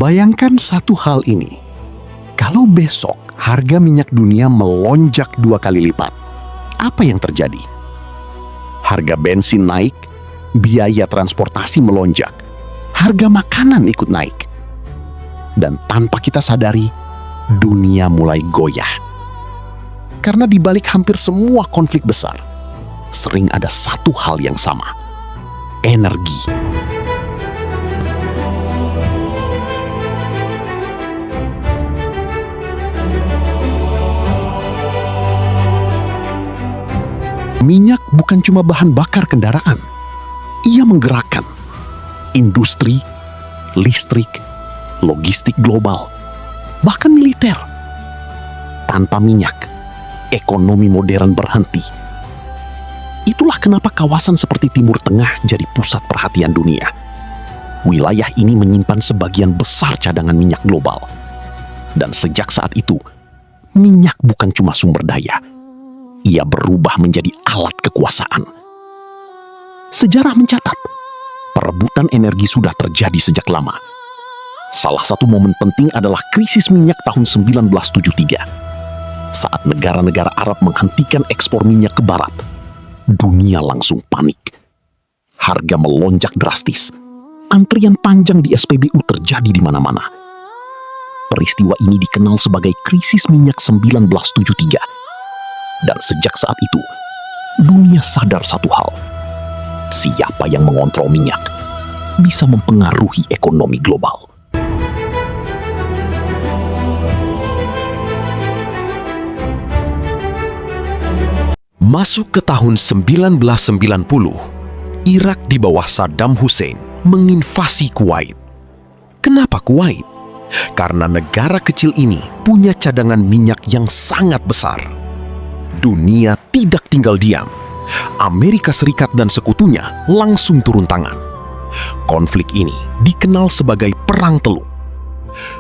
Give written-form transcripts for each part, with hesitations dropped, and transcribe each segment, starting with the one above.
Bayangkan satu hal ini. Kalau besok harga minyak dunia melonjak 2 kali lipat, apa yang terjadi? Harga bensin naik, biaya transportasi melonjak, harga makanan ikut naik. Dan tanpa kita sadari, dunia mulai goyah. Karena di balik hampir semua konflik besar, sering ada satu hal yang sama: energi. Minyak bukan cuma bahan bakar kendaraan. Ia menggerakkan industri, listrik, logistik global, bahkan militer. Tanpa minyak, ekonomi modern berhenti. Itulah kenapa kawasan seperti Timur Tengah jadi pusat perhatian dunia. Wilayah ini menyimpan sebagian besar cadangan minyak global. Dan sejak saat itu, minyak bukan cuma sumber daya. Ia berubah menjadi alat kekuasaan. Sejarah mencatat, perebutan energi sudah terjadi sejak lama. Salah satu momen penting adalah krisis minyak tahun 1973. Saat negara-negara Arab menghentikan ekspor minyak ke barat, dunia langsung panik. Harga melonjak drastis. Antrian panjang di SPBU terjadi di mana-mana. Peristiwa ini dikenal sebagai krisis minyak 1973. Dan sejak saat itu, dunia sadar satu hal. Siapa yang mengontrol minyak bisa mempengaruhi ekonomi global. Masuk ke tahun 1990, Irak di bawah Saddam Hussein menginvasi Kuwait. Kenapa Kuwait? Karena negara kecil ini punya cadangan minyak yang sangat besar. Dunia tidak tinggal diam. Amerika Serikat dan sekutunya langsung turun tangan. Konflik ini dikenal sebagai Perang Teluk.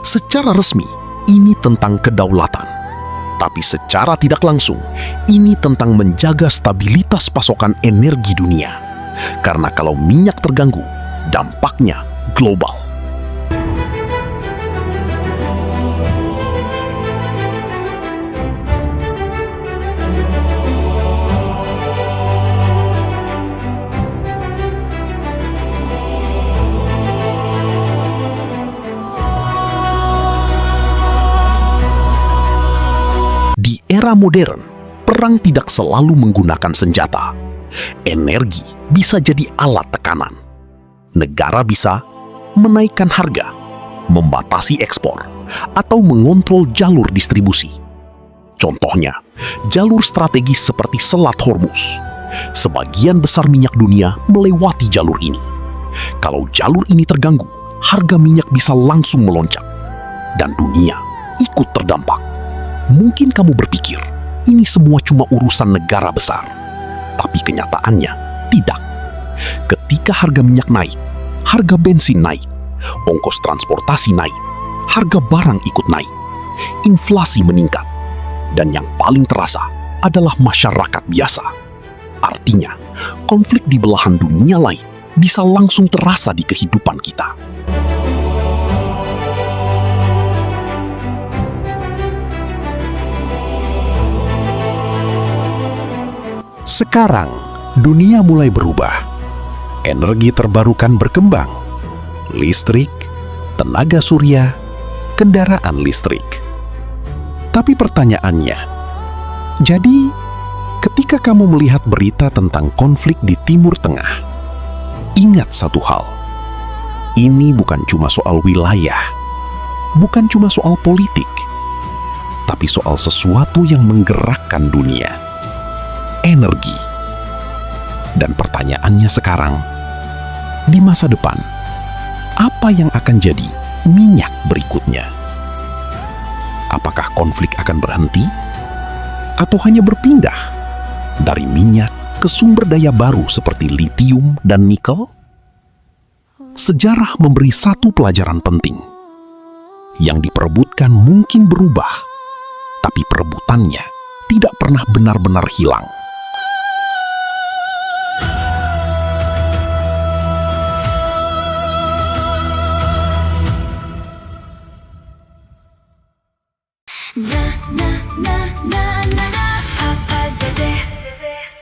Secara resmi, ini tentang kedaulatan. Tapi secara tidak langsung, ini tentang menjaga stabilitas pasokan energi dunia. Karena kalau minyak terganggu, dampaknya global. Di era modern, perang tidak selalu menggunakan senjata. Energi bisa jadi alat tekanan. Negara bisa menaikkan harga, membatasi ekspor, atau mengontrol jalur distribusi. Contohnya, jalur strategis seperti Selat Hormuz. Sebagian besar minyak dunia melewati jalur ini. Kalau jalur ini terganggu, harga minyak bisa langsung melonjak. Dan dunia ikut terdampak. Mungkin kamu berpikir, ini semua cuma urusan negara besar. Tapi kenyataannya, tidak. Ketika harga minyak naik, harga bensin naik, ongkos transportasi naik, harga barang ikut naik, inflasi meningkat, dan yang paling terasa adalah masyarakat biasa. Artinya, konflik di belahan dunia lain bisa langsung terasa di kehidupan kita. Sekarang, dunia mulai berubah. Energi terbarukan berkembang. Listrik, tenaga surya, kendaraan listrik. Tapi pertanyaannya, jadi ketika kamu melihat berita tentang konflik di Timur Tengah, ingat satu hal. Ini bukan cuma soal wilayah, bukan cuma soal politik, tapi soal sesuatu yang menggerakkan dunia. Energi. Dan pertanyaannya sekarang, di masa depan, apa yang akan jadi minyak berikutnya? Apakah konflik akan berhenti? Atau hanya berpindah dari minyak ke sumber daya baru seperti litium dan nikel? Sejarah memberi satu pelajaran penting. Yang diperebutkan mungkin berubah, tapi perebutannya tidak pernah benar-benar hilang. Na na na na na na Papa Zeze